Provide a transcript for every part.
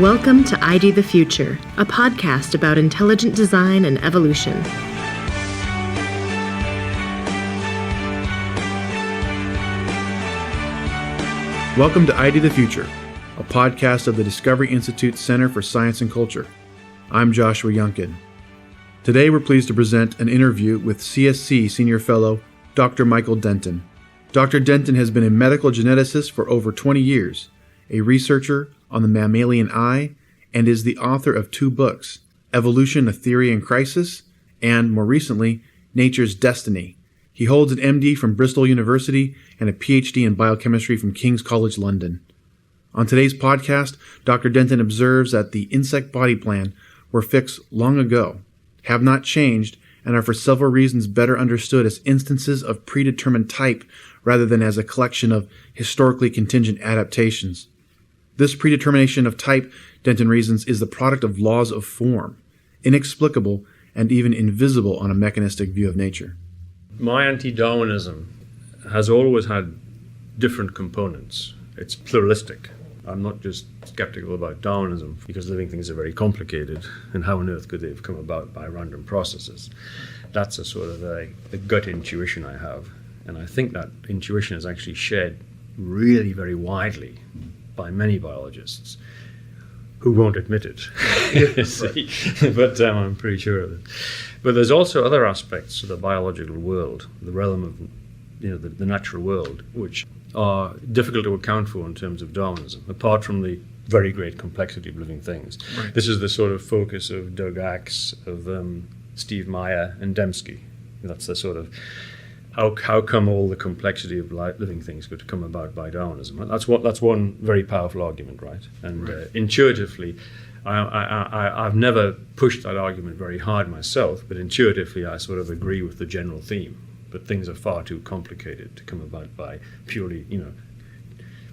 Welcome to ID the Future, a podcast about intelligent design and evolution. Welcome to ID the Future, a podcast of the Discovery Institute Center for Science and Culture. I'm Joshua Yunkin. Today we're pleased to present an interview with CSC Senior Fellow Dr. Michael Denton. Dr. Denton has been a medical geneticist for over 20 years, a researcher on the mammalian eye, and is the author of 2 books, Evolution, a Theory in Crisis, and, more recently, Nature's Destiny. He holds an MD from Bristol University and a PhD in biochemistry from King's College London. On today's podcast, Dr. Denton observes that the insect body plan were fixed long ago, have not changed, and are for several reasons better understood as instances of predetermined type rather than as a collection of historically contingent adaptations. This predetermination of type, Denton reasons, is the product of laws of form, inexplicable and even invisible on a mechanistic view of nature. My anti-Darwinism has always had different components. It's pluralistic. I'm not just skeptical about Darwinism because living things are very complicated, and how on earth could they have come about by random processes? That's a sort of a gut intuition I have, and I think that intuition is actually shared really very widely by many biologists who won't admit it. See? But I'm pretty sure of it. But there's also other aspects of the biological world, the realm of the natural world, which are difficult to account for in terms of Darwinism, apart from the very great complexity of living things. Right. This is the sort of focus of Doug Axe, of Steve Meyer, and Dembski. That's the sort of how come all the complexity of living things could come about by Darwinism? That's one very powerful argument, right? And intuitively, I've never pushed that argument very hard myself, but intuitively I sort of agree with the general theme. But things are far too complicated to come about by purely,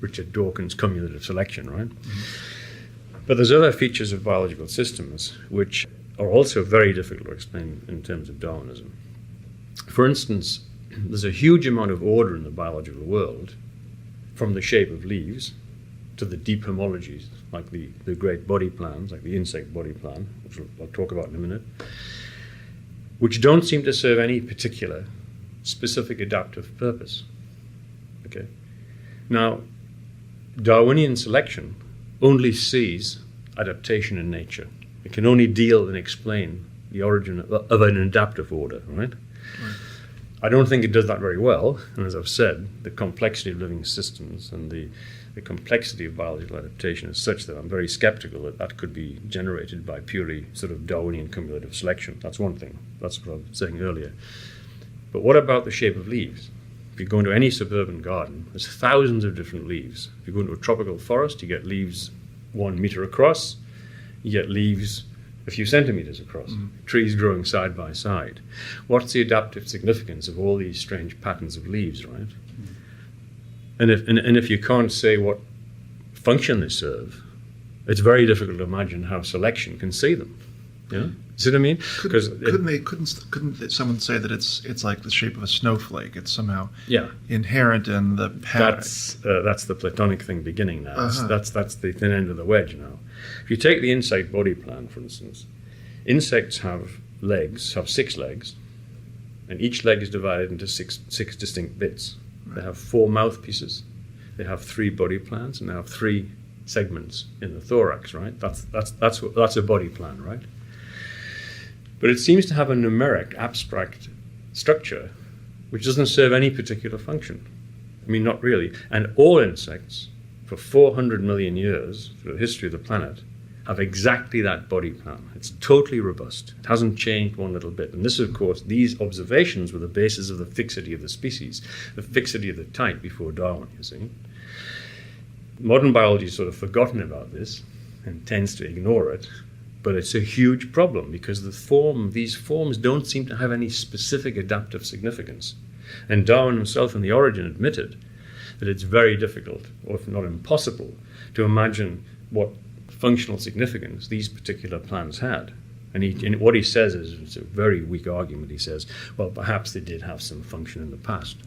Richard Dawkins' cumulative selection, right? Mm-hmm. But there's other features of biological systems which are also very difficult to explain in terms of Darwinism. For instance, there's a huge amount of order in the biological world, from the shape of leaves to the deep homologies, like the great body plans, like the insect body plan, which I'll talk about in a minute, which don't seem to serve any particular specific adaptive purpose. Okay. Now, Darwinian selection only sees adaptation in nature. It can only deal and explain the origin of an adaptive order, right? I don't think it does that very well, and as I've said, the complexity of living systems and the complexity of biological adaptation is such that I'm very skeptical that could be generated by purely sort of Darwinian cumulative selection. That's one thing. That's what I was saying earlier. But what about the shape of leaves? If you go into any suburban garden, there's thousands of different leaves. If you go into a tropical forest, you get leaves 1 meter across, you get leaves a few centimeters across, trees growing side by side. What's the adaptive significance of all these strange patterns of leaves, right? And if you can't say what function they serve, it's very difficult to imagine how selection can see them. Yeah, see what I mean? Couldn't someone say that it's like the shape of a snowflake? It's somehow inherent in the pattern. That's the Platonic thing beginning now. That's the thin end of the wedge now. If you take the insect body plan, for instance, insects have 6 legs, and each leg is divided into six distinct bits. Right. They have 4 mouthpieces, they have 3 body plans, and they have 3 segments in the thorax. Right? That's a body plan, right? But it seems to have a numeric, abstract structure which doesn't serve any particular function. I mean, not really. And all insects, for 400 million years, through the history of the planet, have exactly that body plan. It's totally robust. It hasn't changed one little bit. And this, of course, these observations were the basis of the fixity of the species, the fixity of the type before Darwin, you see. Modern biology has sort of forgotten about this and tends to ignore it. But it's a huge problem because these forms don't seem to have any specific adaptive significance. And Darwin himself in The Origin admitted that it's very difficult, or if not impossible, to imagine what functional significance these particular plans had. And what he says is, it's a very weak argument. He says, well, perhaps they did have some function in the past.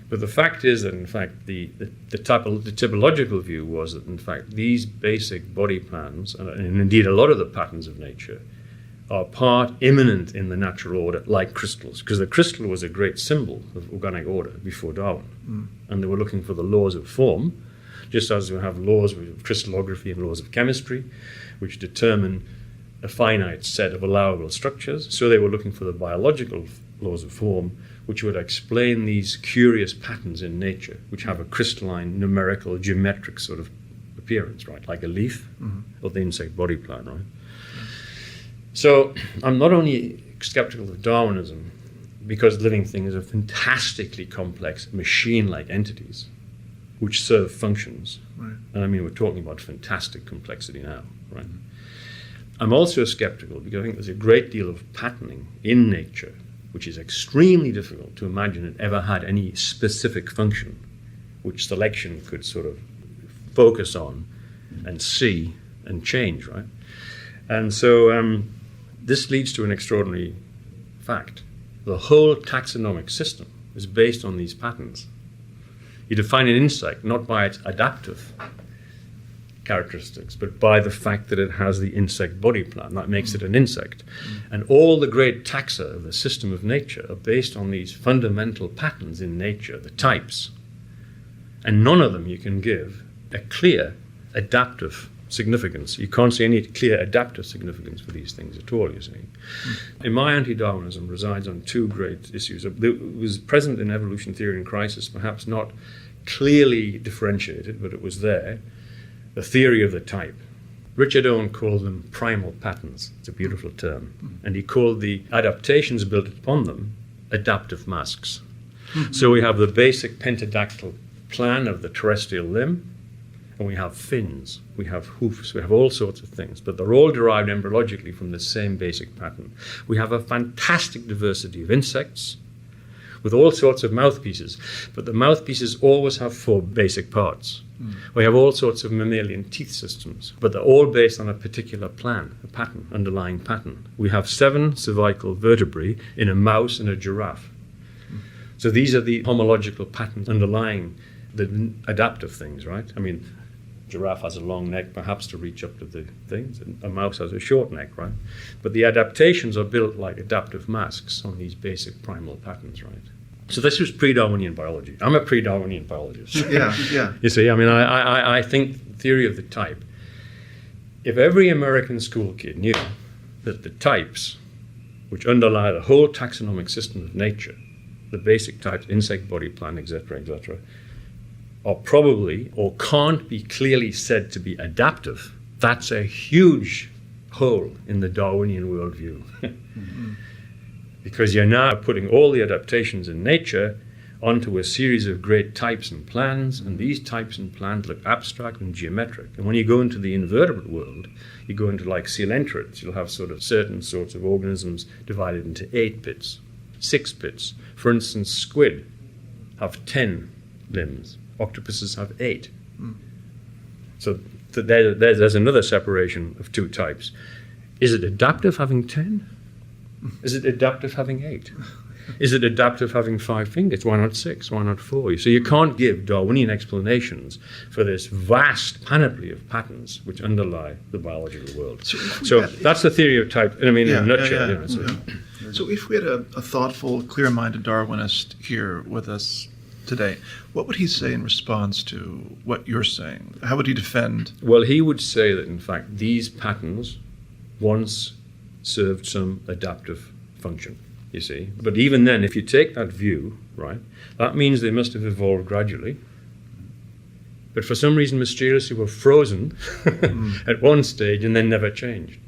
But the fact is that, in fact, the typological view was that, in fact, these basic body plans, and indeed a lot of the patterns of nature, are part immanent in the natural order, like crystals, because the crystal was a great symbol of organic order before Darwin. And they were looking for the laws of form, just as we have laws of crystallography and laws of chemistry, which determine a finite set of allowable structures. So they were looking for the biological laws of form, which would explain these curious patterns in nature, which have a crystalline, numerical, geometric sort of appearance, right? Like a leaf or the insect body plan, right? So I'm not only skeptical of Darwinism because living things are fantastically complex, machine-like entities which serve functions. Right. And I mean, we're talking about fantastic complexity now, right? I'm also skeptical because I think there's a great deal of patterning in nature which is extremely difficult to imagine it ever had any specific function which selection could sort of focus on and see and change, right? And so this leads to an extraordinary fact. The whole taxonomic system is based on these patterns. You define an insect not by its adaptive characteristics, but by the fact that it has the insect body plan. That makes it an insect. And all the great taxa of the system of nature are based on these fundamental patterns in nature, the types. And none of them you can give a clear adaptive significance. You can't see any clear adaptive significance for these things at all, you see. In my anti-Darwinism resides on two great issues. It was present in evolution theory in crisis, perhaps not clearly differentiated, but it was there. The theory of the type. Richard Owen called them primal patterns. It's a beautiful term. And he called the adaptations built upon them adaptive masks. So we have the basic pentadactyl plan of the terrestrial limb, and we have fins, we have hoofs, we have all sorts of things, but they're all derived embryologically from the same basic pattern. We have a fantastic diversity of insects with all sorts of mouthpieces, but the mouthpieces always have four basic parts. We have all sorts of mammalian teeth systems, but they're all based on a particular plan, a pattern, underlying pattern. We have 7 cervical vertebrae in a mouse and a giraffe. So these are the homological patterns underlying the adaptive things, right? I mean, giraffe has a long neck, perhaps to reach up to the things, and a mouse has a short neck, right? But the adaptations are built like adaptive masks on these basic primal patterns, right? So this was pre-Darwinian biology. I'm a pre-Darwinian biologist. Yeah. You see, I mean, I think theory of the type. If every American school kid knew that the types which underlie the whole taxonomic system of nature, the basic types, insect body plan, etc., are probably or can't be clearly said to be adaptive, that's a huge hole in the Darwinian worldview. Because you're now putting all the adaptations in nature onto a series of great types and plans, and these types and plans look abstract and geometric. And when you go into the invertebrate world, you go into like coelenterids, you'll have sort of certain sorts of organisms divided into 8 pits, 6 pits. For instance, squid have 10 limbs. Octopuses have 8. So there's another separation of 2 types. Is it adaptive having 10? Is it adaptive having 8? Is it adaptive having 5 fingers? Why not 6? Why not 4? So you can't give Darwinian explanations for this vast panoply of patterns which underlie the biological world. So that's the theory of type, I mean, in a nutshell. So if we had a thoughtful, clear-minded Darwinist here with us today, what would he say in response to what you're saying? How would he defend? Well, he would say that, in fact, these patterns once served some adaptive function, you see. But even then, if you take that view, right, that means they must have evolved gradually. But for some reason, mysteriously were frozen at one stage and then never changed.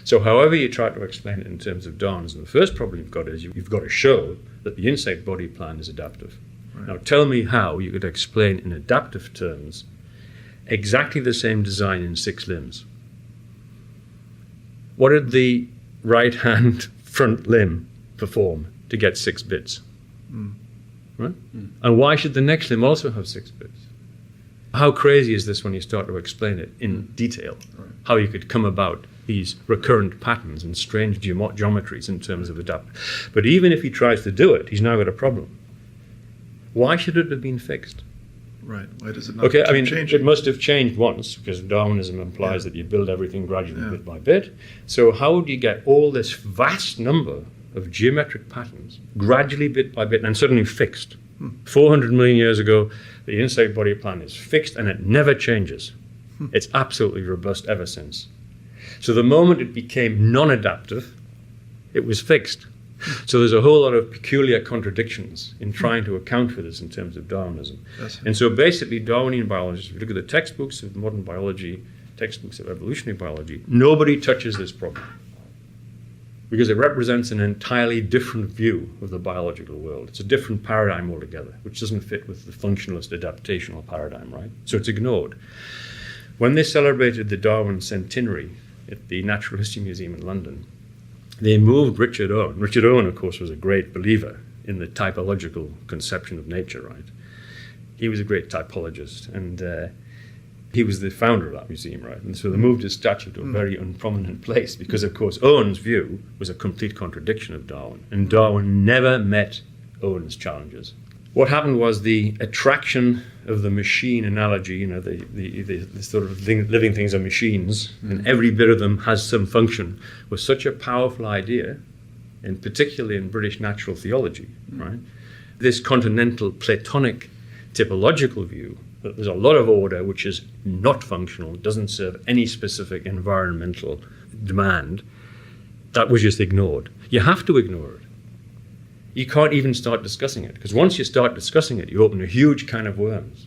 So however you try to explain it in terms of Darwinism, the first problem you've got is you've got to show that the insect body plan is adaptive. Right. Now tell me how you could explain in adaptive terms exactly the same design in 6 limbs. What did the right hand front limb perform to get 6 bits? Right? And why should the next limb also have 6 bits? How crazy is this when you start to explain it in detail? Right. How you could come about these recurrent patterns and strange geometries in terms of adapt. But even if he tries to do it, he's now got a problem. Why should it have been fixed? Right. Why does it not Okay, I mean, change? it must have changed once, because Darwinism implies that you build everything gradually, bit by bit. So how would you get all this vast number of geometric patterns gradually, bit by bit, and suddenly fixed? 400 million years ago, the insect body plan is fixed, and it never changes. It's absolutely robust ever since. So the moment it became non-adaptive, it was fixed. So there's a whole lot of peculiar contradictions in trying to account for this in terms of Darwinism. And so basically Darwinian biologists, if you look at the textbooks of modern biology, textbooks of evolutionary biology, nobody touches this problem, because it represents an entirely different view of the biological world. It's a different paradigm altogether, which doesn't fit with the functionalist adaptational paradigm, right? So it's ignored. When they celebrated the Darwin centenary at the Natural History Museum in London, they moved Richard Owen. Richard Owen, of course, was a great believer in the typological conception of nature, right? He was a great typologist, and he was the founder of that museum, right? And so they moved his statue to a very unprominent place because, of course, Owen's view was a complete contradiction of Darwin, and Darwin never met Owen's challenges. What happened was the attraction of the machine analogy, the sort of living things are machines, and every bit of them has some function, was such a powerful idea, and particularly in British natural theology, right? This continental Platonic typological view that there's a lot of order which is not functional, doesn't serve any specific environmental demand, that was just ignored. You have to ignore it. You can't even start discussing it, because once you start discussing it, you open a huge can of worms.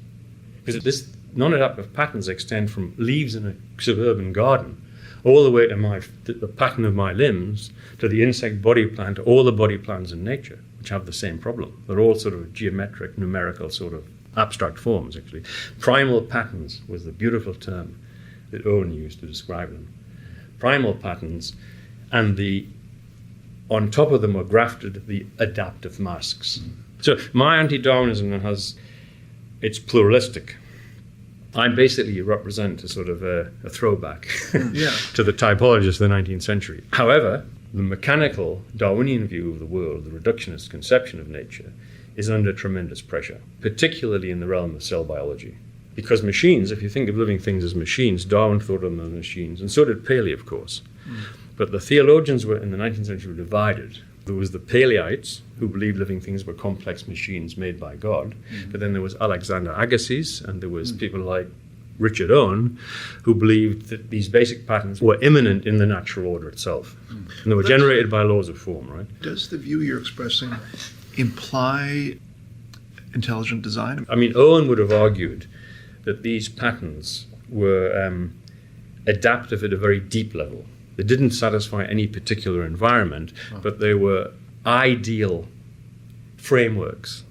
Because this non-adaptive patterns extend from leaves in a suburban garden all the way to the pattern of my limbs, to the insect body plan, to all the body plans in nature, which have the same problem. They're all sort of geometric, numerical, sort of abstract forms, actually. Primal patterns was the beautiful term that Owen used to describe them. Primal patterns, and on top of them were grafted the adaptive masks. So my anti-Darwinism it's pluralistic. I basically represent a sort of a throwback to the typologists of the 19th century. However, the mechanical Darwinian view of the world, the reductionist conception of nature, is under tremendous pressure, particularly in the realm of cell biology. Because machines, if you think of living things as machines, Darwin thought of them as machines, and so did Paley, of course. But the theologians in the 19th century were divided. There was the Paleyeites, who believed living things were complex machines made by God. But then there was Alexander Agassiz, and there was people like Richard Owen, who believed that these basic patterns were immanent in the natural order itself. And they were generated by laws of form, right? Does the view you're expressing imply intelligent design? I mean, Owen would have argued that these patterns were adaptive at a very deep level. They didn't satisfy any particular environment, but they were ideal frameworks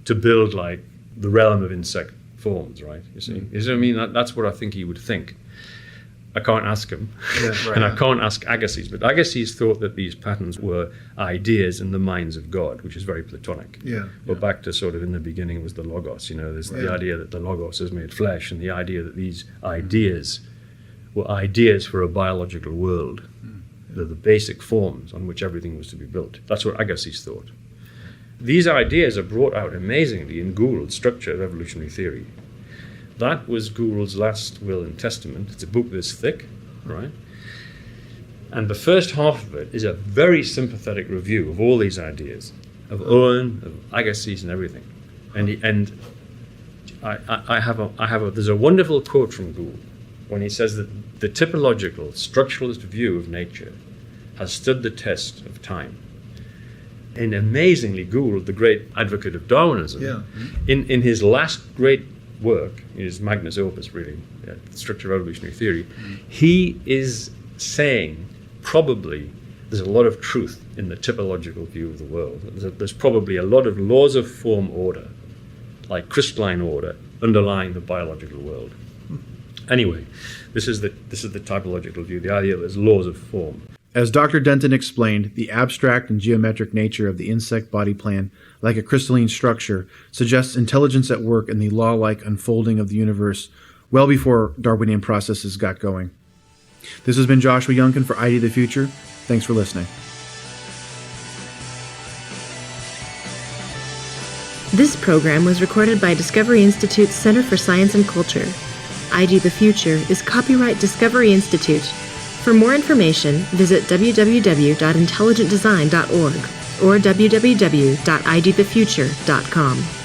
to build like the realm of insect forms, right? You see? You see what I mean? That's what I think he would think. I can't ask him, and I can't ask Agassiz, but Agassiz thought that these patterns were ideas in the minds of God, which is very Platonic. But back to sort of in the beginning was the Logos, there's the idea that the Logos is made flesh, and the idea that these ideas were ideas for a biological world. They're the basic forms on which everything was to be built. That's what Agassiz thought. These ideas are brought out amazingly in Gould's Structure of Evolutionary Theory. That was Gould's last will and testament. It's a book this thick, right? And the first half of it is a very sympathetic review of all these ideas, of Owen, of Agassiz, and everything. There's a wonderful quote from Gould when he says that the typological, structuralist view of nature has stood the test of time. And amazingly, Gould, the great advocate of Darwinism, in his last great work, his magnus opus, really, The Structure of Evolutionary Theory, he is saying probably there's a lot of truth in the typological view of the world. There's probably a lot of laws of form order, like crystalline order, underlying the biological world. Anyway, this is the typological view, the idea that there's laws of form. As Dr. Denton explained, the abstract and geometric nature of the insect body plan, like a crystalline structure, suggests intelligence at work in the law-like unfolding of the universe well before Darwinian processes got going. This has been Joshua Youngkin for ID the Future. Thanks for listening. This program was recorded by Discovery Institute's Center for Science and Culture. ID the Future is copyright Discovery Institute. For more information, visit www.intelligentdesign.org or www.idthefuture.com.